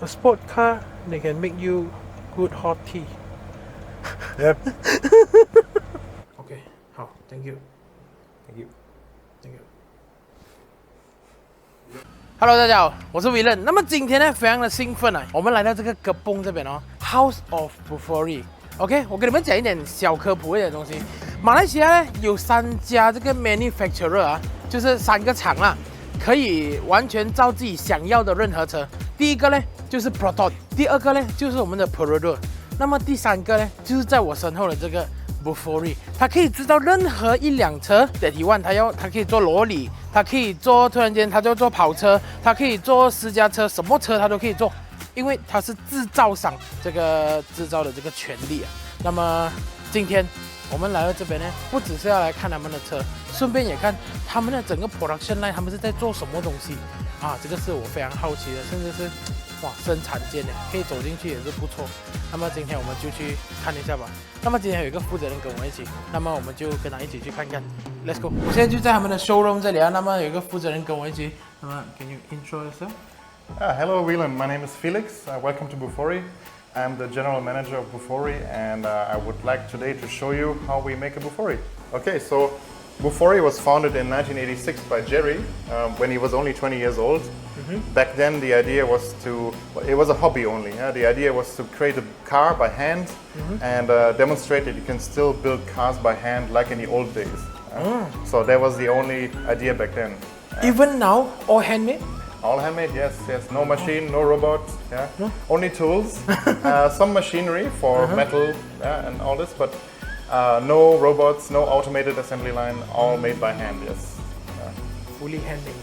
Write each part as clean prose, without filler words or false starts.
a sport car, they can make you good hot tea. Yep. OK， 好 ，Thank you， Thank you. Thank you. Hello， 大家好，我是 Whelan。那么今天呢，非常的兴奋啊，我们来到这个格崩这边哦 ，House of Bufori。OK， 我给你们讲一点小科普一点东西。马来西亚呢有3家这个 manufacturer 啊，就是3个厂啦，可以完全造自己想要的任何车。第一个呢就是 Proton， 第二个呢就是我们的 Perodor， 那么第3个呢就是在我身后的这个 Bufori， 它可以制造任何一辆车的提万，它可以做罗里，它可以做突然间它就做跑车，它可以做私家车，什么车它都可以做，因为它是制造商这个制造的这个权利啊。那么今天我们来到这边呢，不只是要来看他们的车，顺便也看他们的整个 production line， 他们是在做什么东西啊？这个是我非常好奇的，甚至是哇生产线的，可以走进去也是不错。那么今天我们就去看一下吧。那么今天有一个负责人跟我一起，那么我们就跟他一起去看看。Let's go！ 我现在就在他们的 showroom 这里啊。那么有一个负责人跟我一起，那么 Can you intro yourself? Hello, Whelan. My name is Felix. Welcome to Bufori. I'm the general manager of Bufori, and I would like today to show you how we make a Bufori. Okay, so Bufori was founded in 1986 by Jerry when he was only 20 years old. Back then, the idea was it was a hobby only. The idea was to create a car by hand and demonstrate that you can still build cars by hand like in the old days. So that was the only idea back then. Even now, all handmade? All handmade, yes. No machine, no robot, only tools, some machinery for metal and all this, but no robots, no automated assembly line, all made by hand, yes. Fully handmade.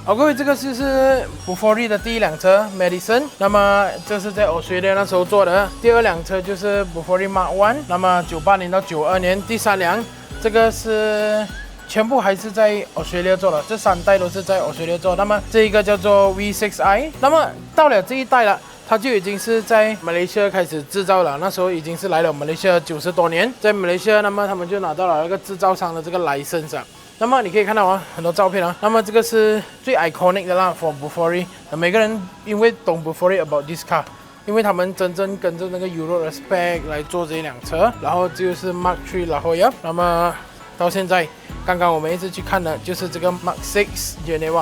好，各位，这个就是 Bufori 的第一辆车 Madison， 那么这是在 Australia 那时候做的。第二辆车就是 Bufori Mark 1， 那么98年到92年。第3辆，这个是全部还是在 Australia 做的，这3代都是在 Australia 做。那么这一个叫做 V6i， 那么到了这一代了，它就已经是在马来西亚开始制造了。那时候已经是来了马来西亚90多年，在马来西亚，那么他们就拿到了那个制造商的这个 license。那么你可以看到啊，很多照片啊。那么这个是最 iconic 的啦 ，for Bufori。每个人因为懂 Bufori about this car， 因为他们真正跟着那个 Euro 的 spec 来做这一辆车，然后就是 Mark 3 La Jolla。那么到现在，刚刚我们一直去看的就是这个 Mark 6 Geneva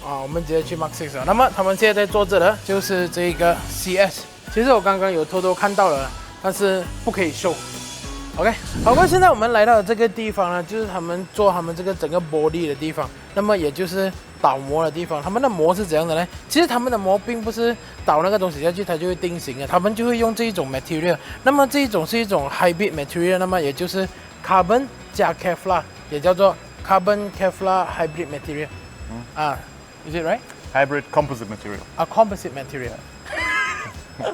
啊，我们直接去 Mark 6了。那么他们现在在做着的就是这个 CS。其实我刚刚有偷偷看到了，但是不可以秀。OK， 好，那现在我们来到这个地方呢，就是他们做他们这个整个 body 的地方，那么也就是倒模的地方。他们的模是怎样的呢？其实他们的模并不是倒那个东西下去它就会定型的，他们就会用这一种 material。那么这一种是一种 hybrid material， 那么也就是 carbon 加 Kevlar， 也叫做 carbon Kevlar hybrid material。Is it right? Hybrid composite material. A composite material.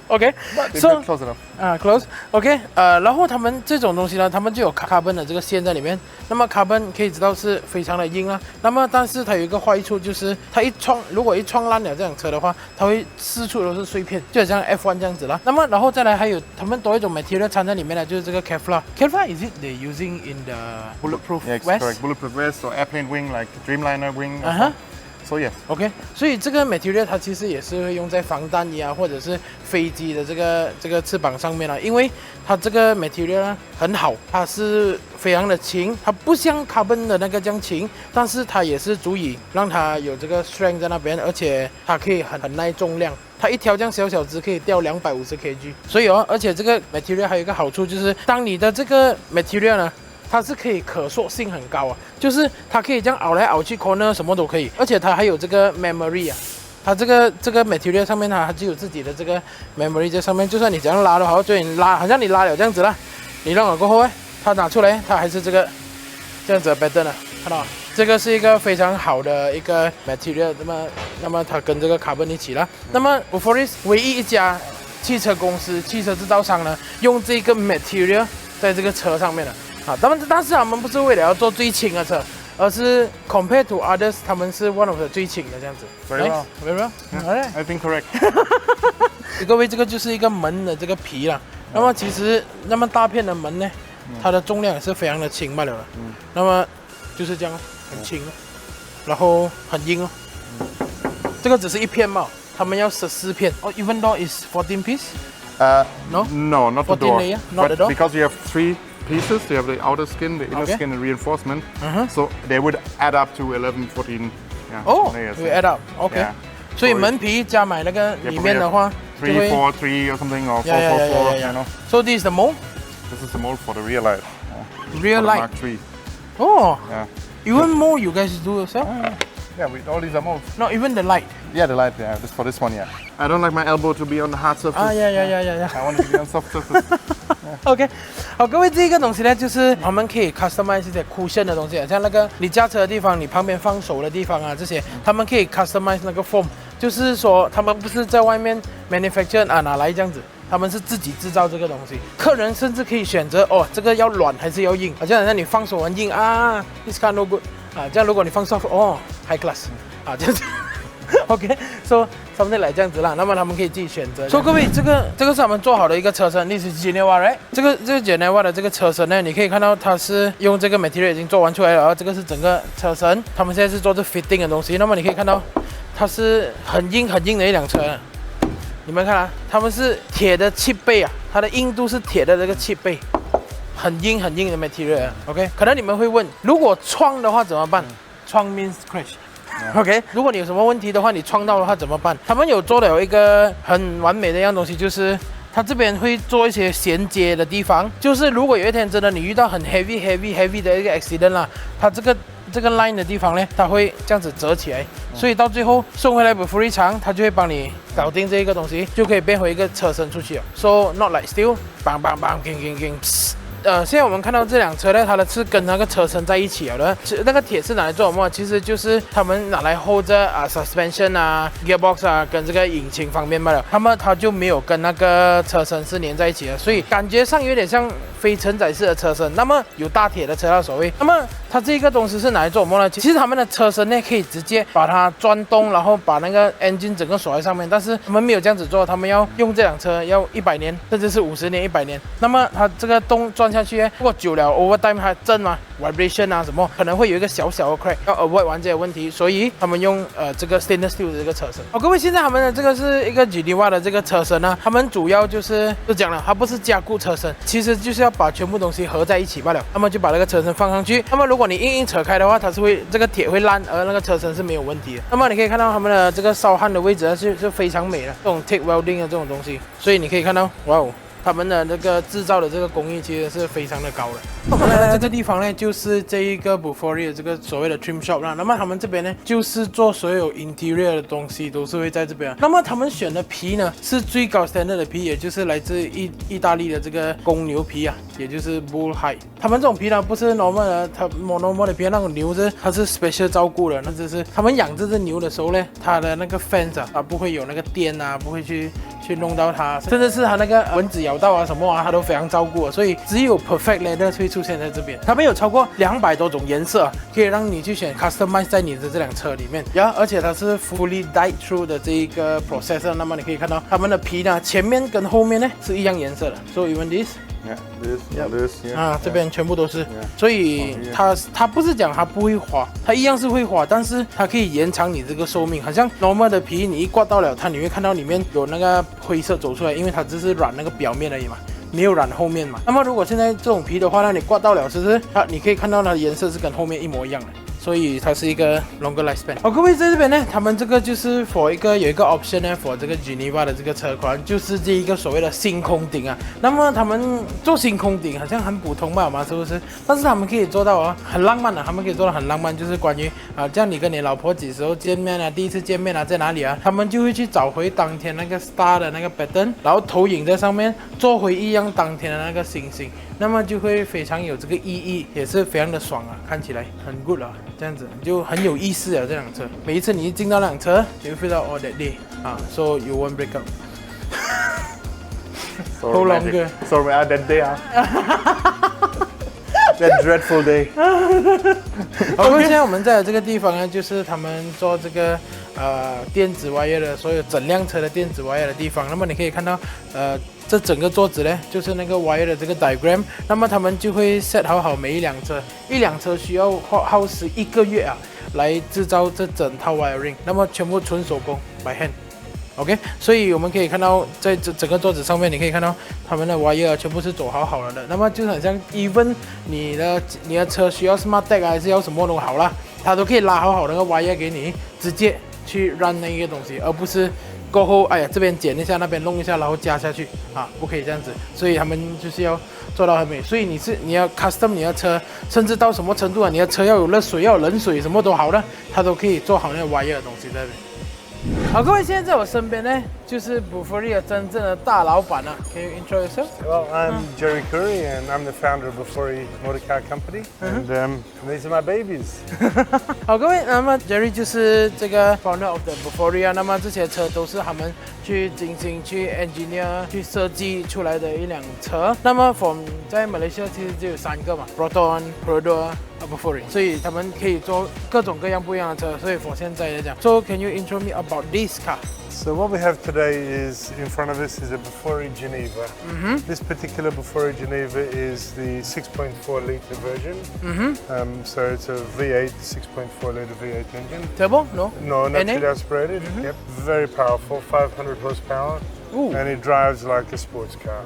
OK， so close enough. Close. OK， 然后他们这种东西呢，他们就有 carbon 的这个线在里面。那么 carbon 可以知道是非常的硬啦。那么但是它有一个坏处，就是它如果一撞烂了这辆车的话，它会四处都是碎片，就好像 F1 这样子啦。那么然后再来还有他们多一种 material 掺在里面的，就是这个 Kevlar。Kevlar is it they using in the bulletproof Yes, vest? correct. Bulletproof vest or airplane wing like Dreamliner wing. So yeah. OK， 所以这个 material 它其实也是会用在防弹衣啊，或者是飞机的这个翅膀上面啊，因为它这个 material 呢很好，它是非常的轻，它不像 carbon 的那个这样轻，但是它也是足以让它有这个 strength 在那边，而且它可以很耐重量。它一条这样小只可以吊250 kg， 所以而且这个 material 还有一个好处就是，当你的这个 material 呢，它是可以可塑性很高啊，就是它可以这样熬来熬去 corner 什么都可以，而且它还有这个 memory 啊，它这个 material 上面它就有自己的这个 memory 在上面，就算你怎样拉的好，就你拉好像你拉了这样子啦，你弄了过后它拿出来它还是这样子的 pattern 啊，看到吗？这个是一个非常好的一个 material， 那么它跟这个 carbon 一起啦。那么 Bufori 唯一一家汽车公司、汽车制造商呢，用这个 material 在这个车上面的。但是他们不是为了要做最轻的车，而是 compared to others， 他们是 one of the 最轻的这样子。Very well. Very well. Yeah, I think correct. 各位，这个就是一个门的这个皮啦。那么其实那么大片的门呢，它的重量也是非常的轻罢了。那么就是这样，很轻，然后很硬哦。这个只是一片嘛，他们要14片。哦 ，even though is 14 piece。No? No, not the 14 door. layer, not but the door? Because you have 3 pieces, you have the outer skin, the inner Okay. skin, and reinforcement. So they would add up to 11, 14 哦 layers. ，we add up。OK。 Yeah. 所以门皮加买那个里面的话，就 3, 会 4, 3 or something, or 4, 4, 4, yeah. you know. So this is the mold. This is the mold for the real light. Real for the light. Mark III. Oh, Yeah. even more you guys do yourself? Yeah, all these are molds. No, even the light. Yeah, the light, yeah, just for this one, yeah. I don't like my elbow to be on the hard surface. Yeah. I want it to be on soft surface. OK， 好，各位，这个东西呢，就是我们可以 customize 一些cushion的东西，像那个你驾车的地方，你旁边放手的地方啊，这些他们可以 customize 那个 foam，就是说他们不是在外面 manufacture 啊拿来这样子。他们是自己制造这个东西，客人甚至可以选择哦，这个要软还是要硬，好像你放手很硬啊 ，this kind no good 啊，这样如果你放 soft 哦 high class 啊这样子，OK，so something like 这样子啦，那么他们可以自己选择。所以各位，这个是他们做好的一个车身，这是 Geneva right？ 这个 Geneva 的这个车身呢，你可以看到它是用这个 material 已经做完出来了，然后这个是整个车身，他们现在是做这 fitting 的东西，那么你可以看到它是很硬的一辆车。你们看啊，他们是铁的7倍啊，它的硬度是铁的这个7倍，很硬的 material。OK， 可能你们会问，如果撞的话怎么办？撞 means crash。OK， 如果你有什么问题的话，你撞到的话怎么办？他们有做的有一个很完美的一样东西，就是它这边会做一些衔接的地方，就是如果有一天真的你遇到很 heavy 的一个 accident 啦，它这个 line 的地方呢，它会这样子折起来，所以到最后送回来Bufori厂，它就会帮你搞定这一个东西，就可以变回一个车身出去了。So not like steel， bang， 现在我们看到这辆车呢，它的是跟那个车身在一起了的。那个铁是拿来做什么？其实就是他们拿来 hold 着suspension 啊 gearbox 啊，跟这个引擎方面罢了。它就没有跟那个车身是连在一起的，所以感觉上有点像非承载式的车身。那么有大铁的车道所谓，那么它这个东西是拿来做什么呢？其实他们的车身呢可以直接把它钻洞，然后把那个 engine 整个锁在上面。但是他们没有这样子做，他们要用这辆车要100年，甚至是50年、100年。那么它这个洞钻下去，如果久了 overtime 它震嘛 ，vibration 啊什么，可能会有一个小的 crack， 要 avoid 完这些问题，所以他们用这个 stainless steel 的这个车身。好，各位，现在他们的这个是一个 Geneva 的这个车身呢，他们主要就讲了，它不是加固车身，其实就是要把全部东西合在一起罢了。那么就把那个车身放上去，那么如果你硬扯开的话，它是会这个铁会烂，而那个车身是没有问题的。那么你可以看到他们的这个烧焊的位置是非常美的，这种 TIG welding 的这种东西，所以你可以看到，哇哦。他们的那个制造的这个工艺其实是非常的高的。我们来到这个地方呢，就是这一个 Bufori 的这个所谓的 trim shop 啦。那么他们这边呢，就是做所有 interior 的东西都是会在这边。那么他们选的皮呢，是最高 standard 的皮，也就是来自意大利的这个公牛皮啊，也就是 bull hide。他们这种皮呢，不是 normal 的，它 normal 的皮，那种牛它是 special 照顾的，那就是他们养这只牛的时候呢，它的那个 fence 啊，它不会有那个电啊，不会去弄到它，甚至是它那个蚊子咬到啊什么啊，它都非常照顾的，所以只有 perfect leather 会出现在这边。他们有超过200多种颜色，可以让你去选 customize 在你的这辆车里面呀，而且它是 fully dyed through 的这一个 process。那么你可以看到他们的皮呢，前面跟后面呢是一样颜色的。So even this。啊，这边全部都是，所以它不是讲它不会滑，它一样是会滑，但是它可以延长你这个寿命。好像 normal 的皮，你一刮到了它，你会看到里面有那个灰色走出来，因为它只是染那个表面而已嘛，没有染后面嘛。那么如果现在这种皮的话呢，你刮到了，是不是你可以看到它的颜色是跟后面一模一样的。所以它是一个 longer lifespan。好，各位在这边呢，他们这个就是 for 有一个 option 呢 for 这个 Geneva 的这个车款，就是这一个所谓的星空顶啊。那么他们做星空顶好像很普通嘛，是不是？但是他们可以做到很浪漫的，他们可以做到很浪漫，就是关于这样你跟你老婆几时候见面啊，第一次见面啊，在哪里啊？他们就会去找回当天那个 star 的那个 pattern， 然后投影在上面，做回一样当天的那个星星。那么就会非常有这个意义，也是非常的爽啊，看起来很 good 啊，这样子就很有意思啊。这辆车，每一次你一进到那辆车，你会 feel 到 all that day so you won't break up。How longer? Sorry, that day that dreadful day 。OK， 现在我们在这个地方呢，就是他们做这个电子 wire 的，所有整辆车的电子 wire 的地方。那么你可以看到这整个桌子呢，就是那个 wire 的这个 diagram。那么他们就会 set 好每一辆车，一辆车需要耗时1个月啊，来制造这整套 wiring。那么全部纯手工 by hand。OK， 所以我们可以看到，在整个桌子上面，你可以看到他们的 wire 全部是走好好了的。那么就很像 even 你的车需要 smart tag 还是要什么都好啦，它都可以拉好好那个 wire 给你，直接去 run 那个东西，而不是过后哎呀这边剪一下，那边弄一下，然后加下去啊，不可以这样子。所以他们就是要做到很美。所以你要 custom 你的车，甚至到什么程度啊？你的车要有热水，要有冷水，什么都好的，它都可以做好那个 wire 的东西在这边。好，各位，现在在我身边呢，就是 Bufori 的真正的大老板了。Can you intro yourself? Well, I'm Jerry Curry, and I'm the founder of Bufori Motor Car Company, and these are my babies. 好，各位，那么 Jerry 就是这个 founder of the Bufori 啊。那么这些车都是他们去精心去 engineer 去设计出来的一辆车。那么 在马来西亚其实就有3个嘛 ，Proton、Perodor、Bufori， 所以他们可以做各种各样不一样的车。所以我现在来讲 ，So can you intro me about this car? So what we have today is, in front of us, is a Bufori Geneva. This particular Bufori Geneva is the 6.4 litre version. So it's a V8, 6.4 litre V8 engine. Turbo? No? No, naturally aspirated. Yep, very powerful, 500 horsepower. Ooh. And it drives like a sports car.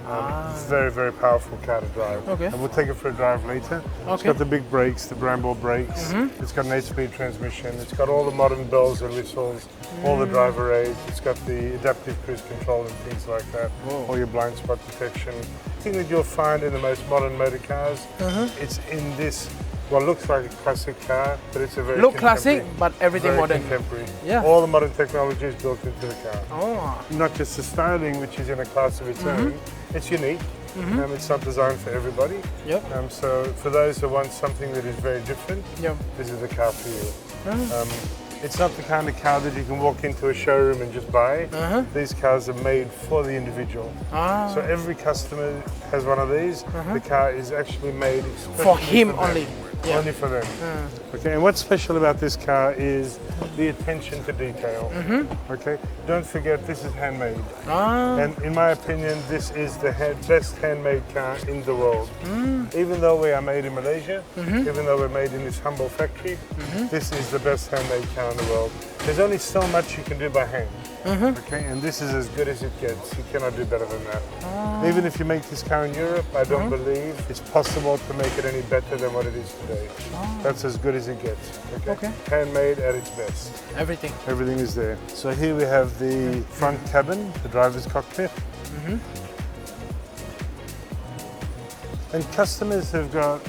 Very, very powerful car to drive. Okay. And we'll take it for a drive later. It's Okay. got the big brakes, the Brembo brakes. It's got an 8-speed transmission. It's got all the modern bells and whistles, all the driver aids. It's got the adaptive cruise control and things like that. Whoa. All your blind spot detection. The thing that you'll find in the most modern motor cars, it's in this. Well, looks like a classic car, but it's a very classic, but everything very modern. contemporary. Yeah. All the modern technology is built into the car. Oh. Not just the styling, which is in a class of its own. It's unique. It's not designed for everybody. Yep. So for those who want something that is very different, Yep. this is the car for you. It's not the kind of car that you can walk into a showroom and just buy. These cars are made for the individual. So every customer has one of these. The car is actually made For him them. only. Yeah. Only for them. Okay, and what's special about this car is the attention to detail. Okay, don't forget this is handmade. And in my opinion, this is the best handmade car in the world. Even though we are made in Malaysia, even though we're made in this humble factory, this is the best handmade car in the world. There's only so much you can do by hand. Okay, and this is as good as it gets. You cannot do better than that. Even if you make this car in Europe, I don't believe it's possible to make it any better than what it is today. That's as good as it gets. Okay? Handmade at its best. Everything. Everything is there. So here we have the front cabin, the driver's cockpit. And customers have got,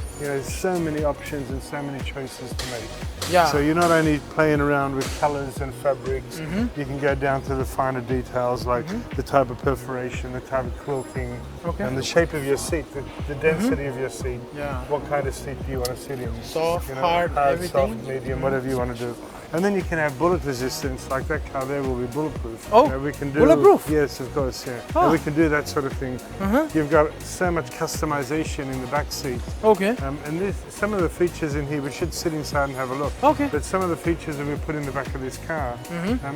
so many options and so many choices to make. Yeah. So you're not only playing around with colors and fabrics, you can go down to the finer details like the type of perforation, the type of quilting, and the shape of your seat, the density of your seat. Yeah. What kind of seat do you want to sit in? Soft, hard, everything. Soft, medium, whatever you want to do. And then you can have bullet resistance, like that car there will be bulletproof. Oh, we can do, bulletproof? Yes, of course, yeah. Oh. And we can do that sort of thing. You've got so much customization in the back seat. Okay. And some of the features in here, we should sit inside and have a look. Okay. But some of the features that we put in the back of this car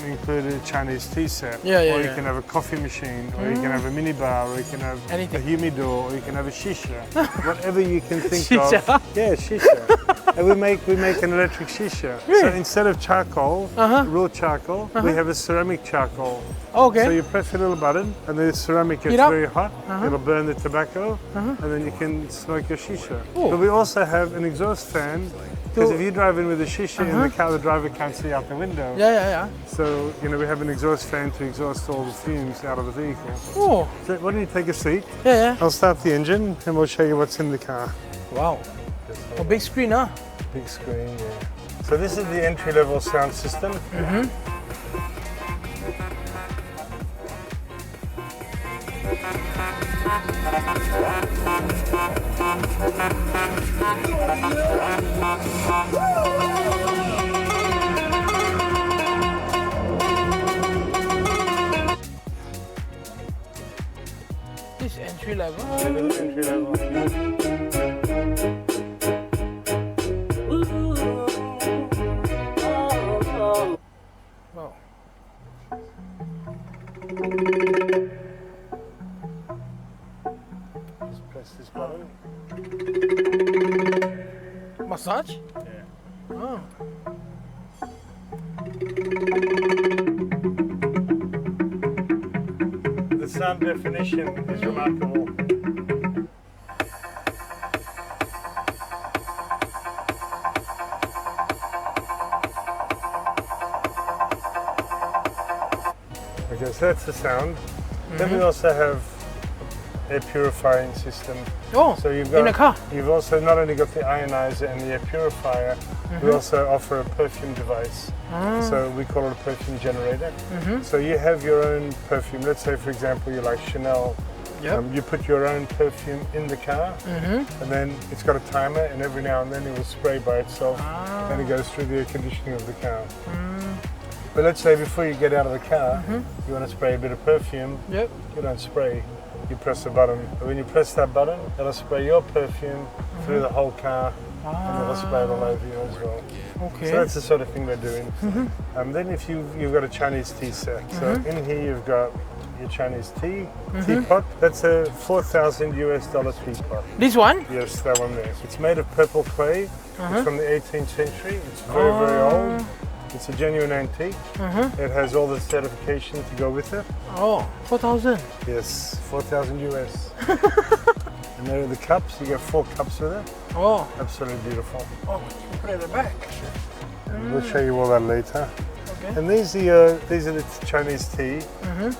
include a Chinese tea set. Yeah, or you can have a coffee machine, or you can have a mini bar, or you can have Anything. a humidor, or you can have a shisha. Whatever you can think Shisha? of. Yeah, shisha. And we make an electric shisha. Really? So instead of charcoal, raw charcoal, we have a ceramic charcoal. Okay. So you press a little button and the ceramic gets Heat up. very hot. It'll burn the tobacco and then you can smoke your shisha. Oh. But we also have an exhaust fan because if you drive in with a shisha in the car, the driver can't see out the window. Yeah. So, we have an exhaust fan to exhaust all the fumes out of the vehicle. Oh. So why don't you take a seat? Yeah. I'll start the engine and we'll show you what's in the car. Wow. A big screen, huh? Big screen, yeah. So this is the entry-level sound system. This entry level. Entry level. Wow. Just press this button. Massage? Yeah. Oh. The sound definition is remarkable. Okay, so that's the sound. Then we also have air purifying system. Oh, So you've in the car. You've also not only got the ionizer and the air purifier, we also offer a perfume device. So we call it a perfume generator. So you have your own perfume. Let's say, for example, you like Chanel. Yep. You put your own perfume in the car, and then it's got a timer, and every now and then it will spray by itself, and it goes through the air conditioning of the car. But let's say before you get out of the car, you want to spray a bit of perfume. Yep. You don't spray. You press the button. But when you press that button, it'll spray your perfume through the whole car, and it'll spray it all over you as well. Okay. So that's the sort of thing we're doing. Then if you've got a Chinese tea set. So in here you've got your Chinese teapot. That's a $4,000 teapot. This one? Yes, that one there. It's made of purple clay. It's from the 18th century. It's very, very old. It's a genuine antique. It has all the certification to go with it. Oh, 4,000. Yes, $4,000. And there are the cups. You get 4 cups with it. Oh. Absolutely beautiful. Oh, you put it at the back. We'll show you all that later. Okay. And these are the Chinese tea.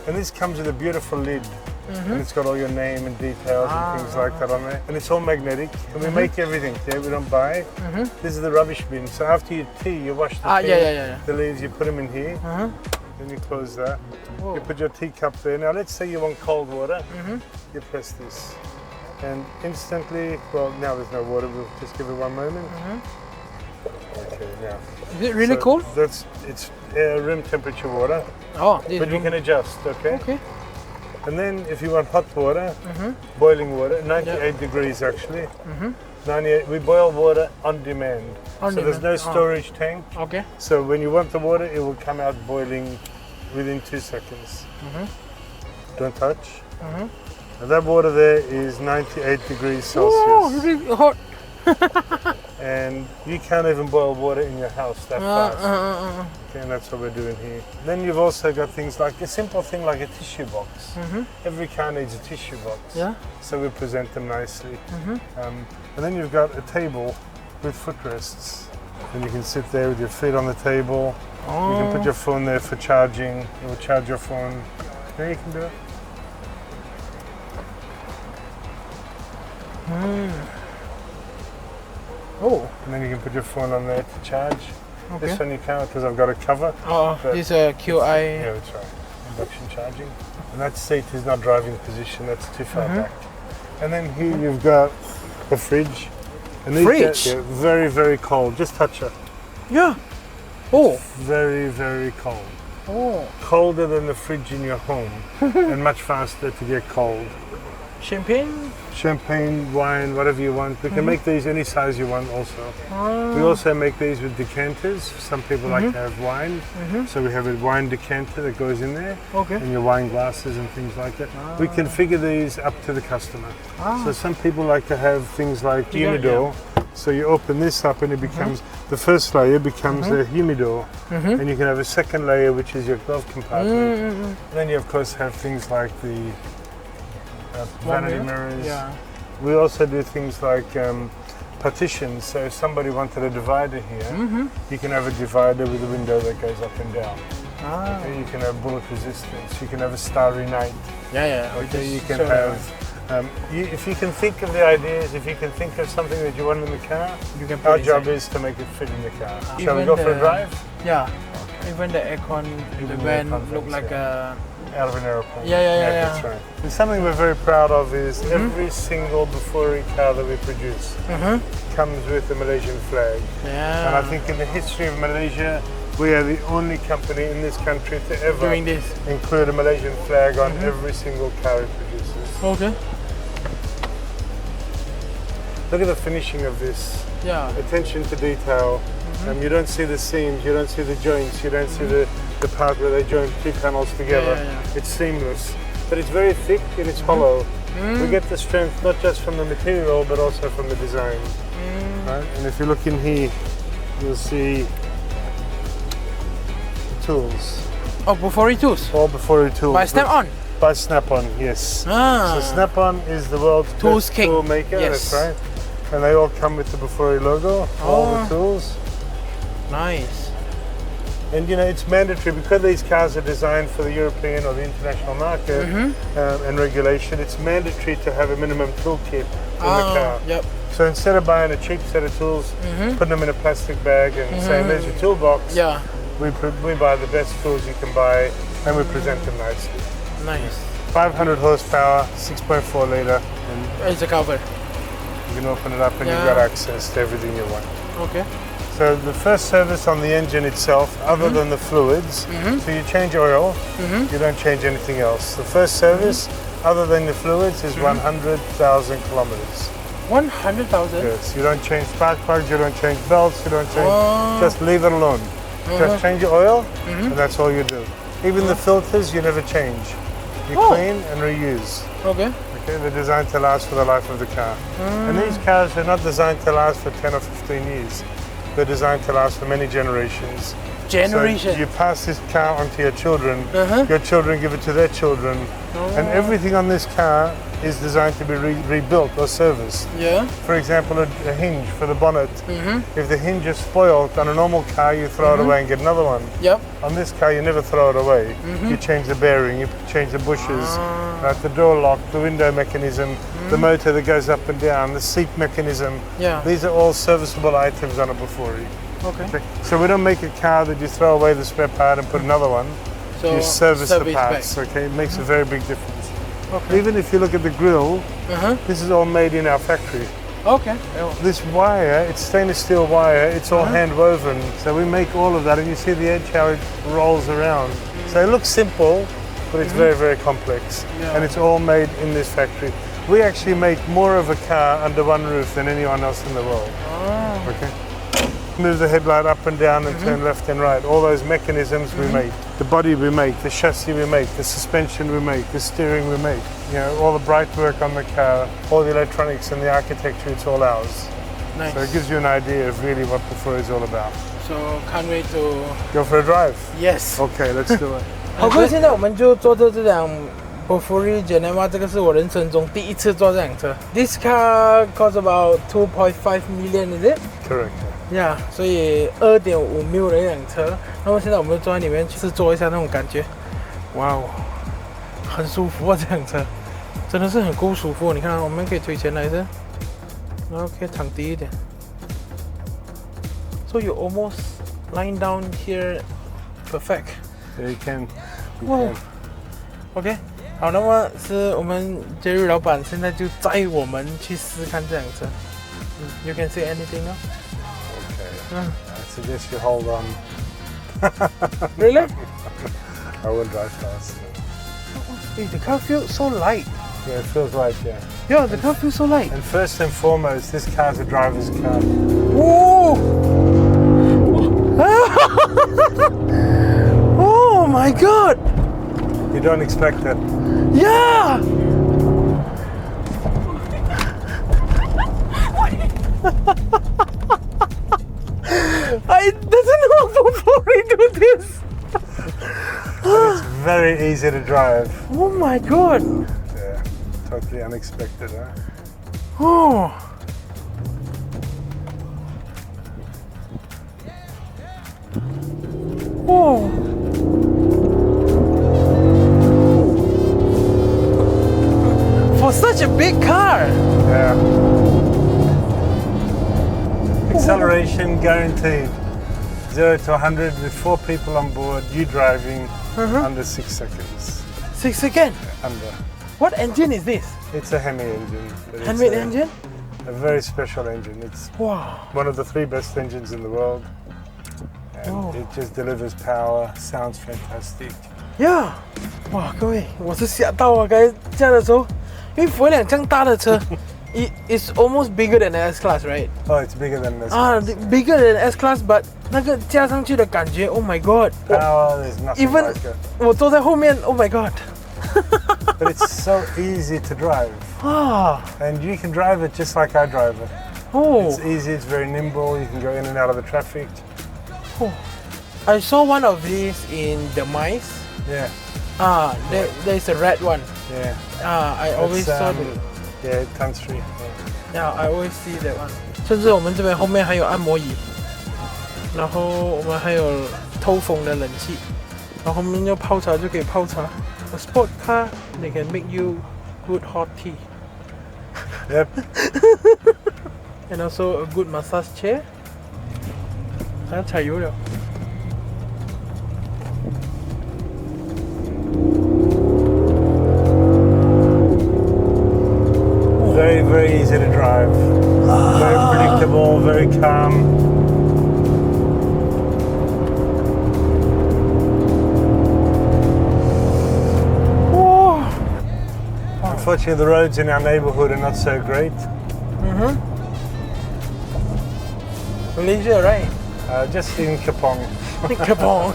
And this comes with a beautiful lid. And it's got all your name and details and things like that on there. And it's all magnetic. And we make everything here. We don't buy. This is the rubbish bin. So after your tea, you wash the tea, the leaves, you put them in here. Then you close that. Whoa. You put your teacup there. Now let's say you want cold water. You press this. And instantly, well, now there's no water. We'll just give it one moment. Okay, now. Is it really So cold? It's room temperature water. Oh, this But you can adjust, okay? Okay. And then if you want hot water, boiling water, 98 degrees actually. 98, we boil water on demand. On so there's no demand. storage tank. Okay. So when you want the water, it will come out boiling within 2 seconds. Don't touch. And that water there is 98 degrees Celsius. Oh, really hot. And you can't even boil water in your house that fast. Okay, and that's what we're doing here. Then you've also got things like a simple thing like a tissue box. Every car needs a tissue box. Yeah. So we present them nicely. And then you've got a table with footrests. And you can sit there with your feet on the table. You can put your phone there for charging. It will charge your phone. There you can do it. Oh. And then you can put your phone on there to charge. Okay. This one you can't because I've got a cover. Oh, But this is QI. Yeah, that's right. Induction charging. And that seat is not driving position. That's too far back. And then here you've got a fridge. And these Fridge? get very, very cold. Just touch it. Yeah. Oh. Very, very cold. Oh. Colder than the fridge in your home. And much faster to get cold. Champagne? Champagne, wine, whatever you want. We can make these any size you want also. We also make these with decanters. Some people like to have wine. So we have a wine decanter that goes in there. Okay. And your wine glasses and things like that. We configure these up to the customer. So some people like to have things like humidor. So you open this up and it becomes, the first layer becomes a humidor. And you can have a second layer which is your glove compartment. And then you of course have things like the vanity mirrors. Yeah. We also do things like partitions. So if somebody wanted a divider here, you can have a divider with a window that goes up and down. Okay, you can have bullet resistance. You can have a starry night. Yeah. Okay, you can have. If you can think of the ideas, if you can think of something that you want in the car, You can put our it job inside. is to make it fit in the car. Shall we Even go for a the- drive? Yeah. Even the aircon, the Even the van aircon look vents, like a. Out of an aeroplane. Yeah. That's right. And something we're very proud of is every single Bufori car that we produce comes with a Malaysian flag. And I Yeah. think in the history of Malaysia, we are the only company in this country to ever Doing this. include a Malaysian flag on every single car it produces. Okay. Look at the finishing of this. Yeah. Attention to detail. You don't see the seams, you don't see the joints, you don't see the part where they join 2 panels together. Yeah. It's seamless. But it's very thick and it's hollow. We get the strength not just from the material but also from the design. Right? And if you look in here, you'll see the tools. Oh, Bufori tools. All Bufori tools. By step on. By Snap-on, yes. Ah. So Snap-on is the world's Tools best king. tool maker, Yes. that's right. And they all come with the Bufori logo, all the tools. Nice. And you know, it's mandatory because these cars are designed for the European or the international market and regulation, it's mandatory to have a minimum toolkit in the car. Yep. So instead of buying a cheap set of tools, putting them in a plastic bag and saying, there's your toolbox, Yeah. we buy the best tools you can buy and we present them nicely. Nice. 500 horsepower, 6.4 litre, and It's a cover. you can open it up and you've Yeah. got access to everything you want. Okay. So the first service on the engine itself, other than the fluids, so you change oil, you don't change anything else. The first service, other than the fluids, is 100,000 kilometers. 100,000. Yes, you don't change spark plugs, you don't change belts, you don't change, just leave it alone. Just change your oil, and that's all you do. Even the filters, you never change. You clean and reuse. Okay. Okay, they're designed to last for the life of the car. And these cars are not designed to last for 10 or 15 years. They're designed to last for many generations. Generation. So you pass this car on to your children, your children give it to their children, and everything on this car is designed to be rebuilt or serviced. Yeah. For example, a hinge for the bonnet. If the hinge is spoiled on a normal car, you throw it away and get another one. Yep. On this car, you never throw it away. You change the bearing, you change the bushes, the door lock, the window mechanism, the motor that goes up and down, the seat mechanism. Yeah. These are all serviceable items on a Bufori. Okay. So we don't make a car that you throw away the spare part and put another one. So You service the parts. back. Okay, it makes a very big difference. Okay. Even if you look at the grille, this is all made in our factory. Okay. This wire, it's stainless steel wire, it's all hand woven. So we make all of that, and you see the edge how it rolls around. So it looks simple, but it's very, very complex. Yeah. And it's all made in this factory. We actually make more of a car under one roof than anyone else in the world. Okay. Move the headlight up and down and turn left and right. All those mechanisms we make. The body we make, the chassis we make, the suspension we make, the steering we make. You know, all the bright work on the car, all the electronics and the architecture, it's all ours. Nice. So it gives you an idea of really what Bufori is all about. So can't wait to. Go for a drive? Yes. Okay, let's do it. 好，各位，现在我们就坐着这辆 Bufori Geneva， 这个是我人生中第一次坐这辆车。This car costs about 2.5 million, is it? Correct. Yeah， 所以2.5 mil 的一辆车。那么现在我们坐在里面试坐一下那种感觉，哇哦，很舒服啊！这辆车真的是很够舒服。你看，我们可以推前来一下，然后可以躺低一点。So you almost lying down here, perfect. Yeah, you can. You 哇 can. OK， 好，那么是我们杰瑞老板现在就载我们去试看这辆车。You can say anything now? Okay. I suggest you hold on. Really? I won't drive fast. Hey, the car feels so light. Yeah, it feels right, yeah. Yeah, the car feels so light. And first and foremost, this car's a driver's car. Whoa! Oh my God! You don't expect that. Yeah! I doesn't know before we do this. It's very easy to drive. Oh my God! Yeah, totally unexpected, huh? Oh. Oh. For such a big car. Yeah. Acceleration guaranteed. 0 to 100 with 4 people on board, you driving under 6 seconds. 6 seconds. Under. What engine is this? It's a Hemi engine. But it's Handmade engine? A very special engine. It's Wow. one of the 3 best engines in the world. And Oh. it just delivers power, sounds fantastic. Yeah. 哇，各位，我是吓到啊！刚才驾的时候，因为佛一辆这样大的车，it's almost bigger than the S Class, right? Oh, it's bigger than this. 啊，bigger than S Class, but 那个加上去的感觉 ，Oh my God！ Power, there's nothing Even like it. 我坐在后面 ，Oh my God！ But it's so easy to drive. 啊， And you can drive it just like I drive it. 哦 It's easy, it's very nimble, you can go in and out of the traffic. ，I saw one of these in the Mice. Yeah. there's a red one. Yeah. I always saw it. Yeah, country. Yeah, I always see that one. 甚至我们这边后面还有按摩椅，然后我们还有透风的冷气，然后我们要泡茶就可以泡茶。A sport car, they can make you good hot tea. Yep. And also a good massage chair. 它踩油了。Very, very easy to drive. Very predictable, very calm. Unfortunately, the roads in our neighborhood are not so great. Malaysia, right? Just in Kapong. Kapong.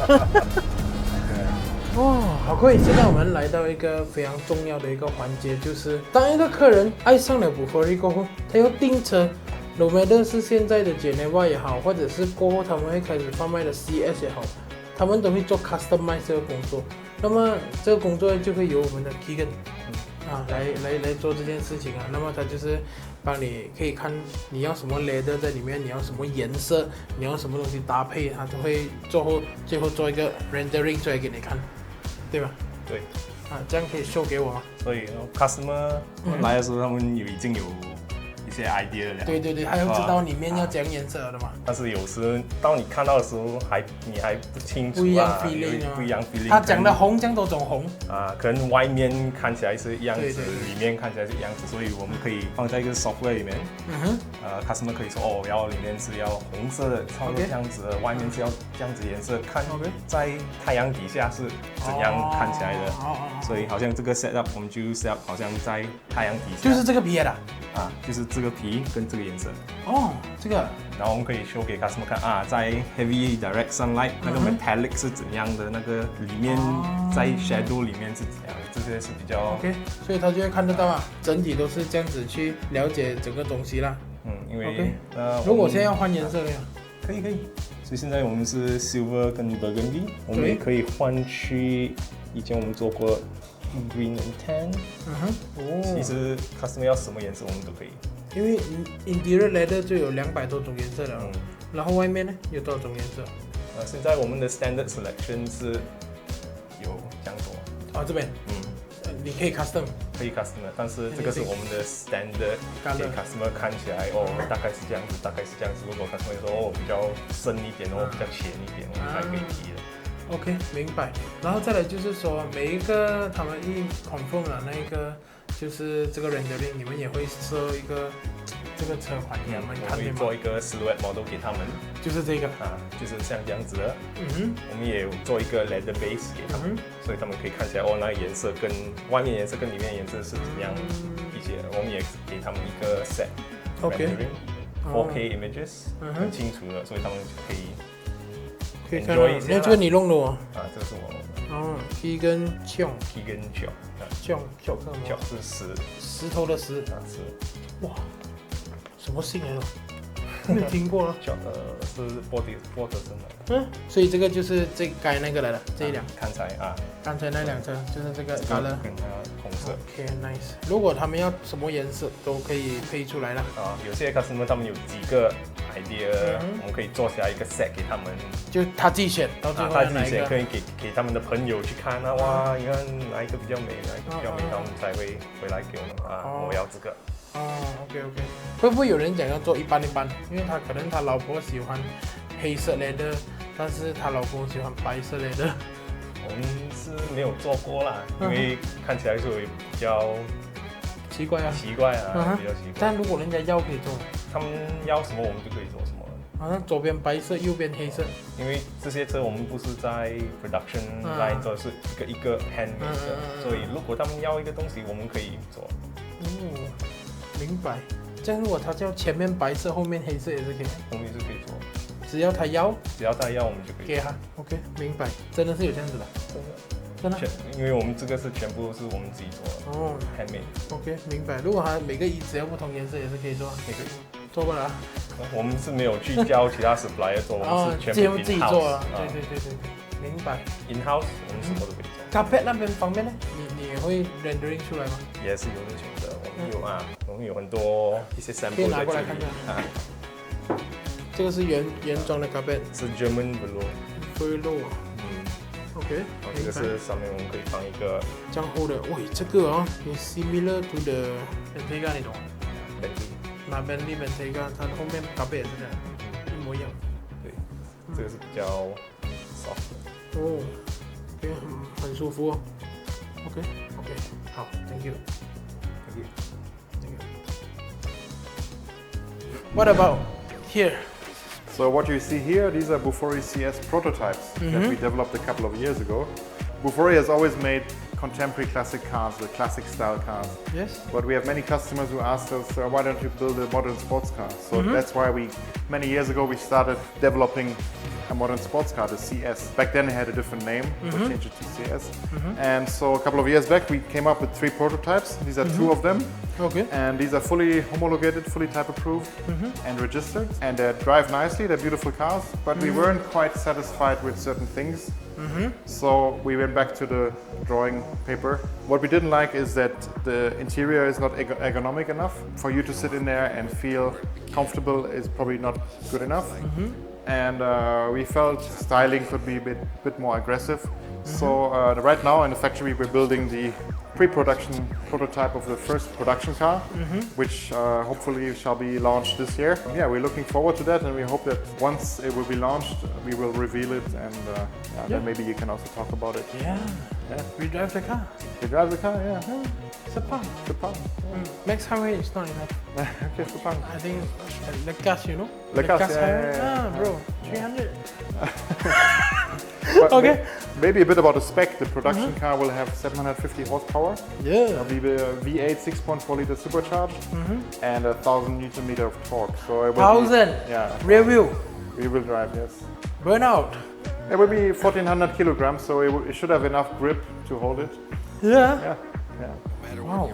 哇，好贵！现在我们来到一个非常重要的一个环节，就是当一个客人爱上了Bufori过后，他要订车，no matter是现在的Geneva也好，或者是过后他们会开始贩卖的 CS 也好，他们都会做 customize 这个工作。那么这个工作就会由我们的 Keegan 来做这件事情啊。那么他就是帮你可以看你要什么 leather 在里面，你要什么颜色，你要什么东西搭配，他都会最后做一个 rendering 出来给你看。对吧？对，这样可以秀给我吗？所以 customer 来的时候，他们已经有一些 idea 了。对，他要知道里面要怎样颜色的嘛。但是有时当你看到的时候，你还不清楚不一样 feeling 不一样 feeling。他讲的红，这样多种红可能外面看起来是一样子，对里面看起来是一样子，所以我们可以放在一个 software 里面。customer 可以说哦，然后里面是要红色的，差不多这样子的，外面是要这样子颜色，看在太阳底下是怎样看起来的。所以好像这个 setup 我们就 set up 好像在太阳底下，就是这个皮的就是这个皮跟这个颜色。这个。然后我们可以 show 给 customer 看在 heavy direct sunlight 那个 metallic 是怎样的，那个里面在 shadow 里面是怎样的，这些是比较 OK， 所以他就会看得到整体都是这样子去了解整个东西啦。因为如果现在要换颜色了呀，可以。所以现在我们是 silver 跟 burgundy， 我们也可以换去以前我们做过 green and tan。其实 customer 要什么颜色我们都可以。因为 interior leather 就有200多种颜色了，然后外面呢有多少种颜色？现在我们的 standard selection 是有这样多。这边，你可以 custom， 可以 custom， 但是这个是我们的 standard， 给 customer 看起来大概是这样子，大概是这样子。如果 customer 说比较深一点比较浅一点，我们才可以提的。OK， 明白。然后再来就是说，每一个他们一 confirm 了那一个。就是这个 rendering， 你们也会设一个这个车款给他们看，我们做一个 silhouette model 给他们，就是这个就是像这样子的。我们也有做一个 leather base 给他们，所以他们可以看起来那个颜色跟外面颜色跟里面颜色是怎样一些。我们也给他们一个 set rendering 4K images， 很清楚的，所以他们可以 enjoy 一下。这个你弄的这个是我。Keegan Choy， 是石头的石。哇，什么姓来的？没有听过了。是波特森的。所以这个就是该那个来的这一辆。刚才那辆车就是这个 color， 跟红色。OK nice。如果他们要什么颜色都可以配出来了。有些 customer 他们有几个 idea，我们可以做下一个 set 给他们。就他自己选，到最后他自己选，可以给他们的朋友去看哇，你看哪一个比较美，哪一个比较美，他们才会回来给我们我要这个。OK， 会不会有人讲要做一般？因为可能他老婆喜欢黑色 leather， 但是他老公喜欢白色 leather。我们是没有做过啦，因为看起来就会比较奇怪，比较奇怪。但如果人家要可以做，他们要什么我们就可以做什么。好像左边白色，右边黑色。因为这些车我们不是在 production line 做，是一个 handmade 的，所以如果他们要一个东西，我们可以做。明白。这样如果他叫前面白色，后面黑色也是可以。我们也是可以做，只要他要，我们就可以给他。OK， 明白。真的是有这样子的，真的。因为我们这个是全部是我们自己做的，handmade。OK， 明白。如果他每个椅子要不同颜色，也是可以做，也可以做不了。我们是没有去教其他 supplier 做，我们是全部自己做了。对，明白。In house 我们什么都可以做。carpet 那边方面呢，你也会 rendering 出来吗？也是有那种的，我们有很多一些 sample 可以拿在这里过来看看啊，这个是原装的 carpet， 是 German Blue， very low 啊。OK， 然后这个是上面我们可以放一个这样厚的，喂，这个啊，也 similar to the Bentayga 你懂吗？ Bentley，那 Bentley Bentayga 它的后面 carpet 也是这样，一模一样。对，这个是比较 soft 的。哦，对，很舒服哦。OK， 好 ，Thank you。 Thank you。 What about here? So what you see here, these are Bufori CS prototypes that we developed a couple of years ago. Bufori has always made contemporary classic cars, the classic style cars. Yes. But we have many customers who asked us, why don't you build a modern sports car? So that's why many years ago, we started developing a modern sports car, the CS. Back then it had a different name, we changed it to CS. And so a couple of years back, we came up with 3 prototypes. These are 2 of them. Okay. And these are fully homologated, fully type approved and registered. And they drive nicely, they're beautiful cars, but we weren't quite satisfied with certain things. So we went back to the drawing paper. What we didn't like is that the interior is not ergonomic enough. For you to sit in there and feel comfortable is probably not good enough. And we felt styling could be a bit more aggressive. So right now in the factory we're building the pre-production prototype of the first production car, which hopefully shall be launched this year. Yeah, we're looking forward to that, and we hope that once it will be launched, we will reveal it, and then maybe you can also talk about it. Yeah. We drive the car. You drive the car, yeah. It's a fun. Super. Max highway is not enough. Okay, super. I think the gas, you know? The gas, highway. yeah. Bro, 300. But Okay. Maybe a bit about the spec. The production car will have 750 horsepower. Yeah. It'll be a V8 6.4 liter supercharged and 1,000 Newton meter of torque. So it will 1,000. Yeah. Rear wheel. We will drive, yes. Burnout. It will be 1,400 kilograms, so it should have enough grip to hold it. Yeah. Yeah. Wow.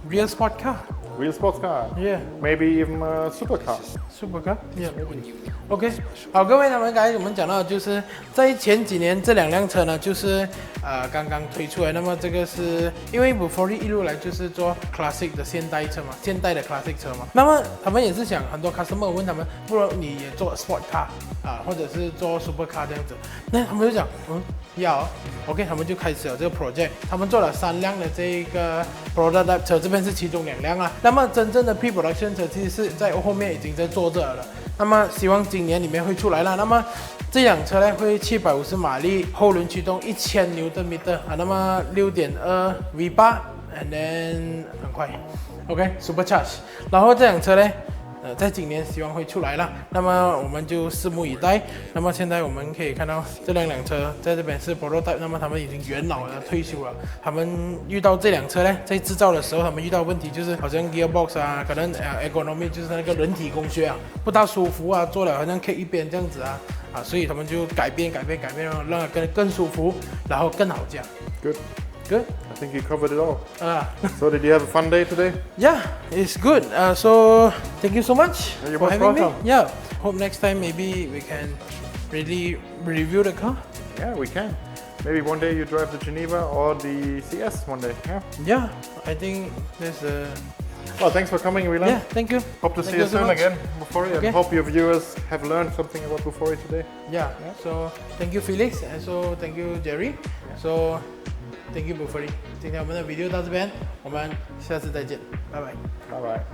Real sport car. Real sports car. Yeah. Maybe even a supercar. Supercar? Yeah, maybe. OK， 好，各位，那么刚才我们讲到，就是在前几年这2辆车呢，就是刚刚推出来。那么这个是因为 Bufori 一路来就是做 classic 的现代车嘛，现代的 classic 车嘛。那么他们也是想，很多 customer 问他们，不如你也做 sport car 或者是做 supercar 这样子。那他们就讲，要 OK， 他们就开始了这个 project。他们做了3辆的这个 prototype 车，这边是其中2辆啊。那么真正的 pre-production 车其实是在后面已经在做着了。那么希望今年里面会出来了。那么这辆车呢会750马力，后轮驱动1000Nm那么6.2 V8 ，and then 很快 ，OK supercharge。然后这辆车呢，在今年希望会出来了。那么我们就拭目以待。那么现在我们可以看到这辆车在这边是 prototype， 那么他们已经元老了，退休了。他们遇到这辆车呢，在制造的时候，他们遇到问题就是好像 gearbox 可能ergonomy 就是那个人体工学不大舒服做了好像 K 一边这样子所以他们就改变，让它更舒服，然后更好驾。Good. Good. I think you covered it all. So did you have a fun day today? Yeah, it's good. So thank you so much You're for most having me. welcome. Yeah. Hope next time maybe we can really review the car. Yeah, we can. Maybe one day you drive the Geneva or the CS one day. Yeah. Yeah, I think there's a. Well, thanks for coming, Whelan. Yeah, thank you. Hope to see Thank you you so soon much. again, Bufori, Okay. and hope your viewers have learned something about Bufori today. Yeah. So thank you Felix, and so thank you Jerry. So thank you Bufori. 今天我们的 video 到这边，我们下次再见，拜拜。Bye bye.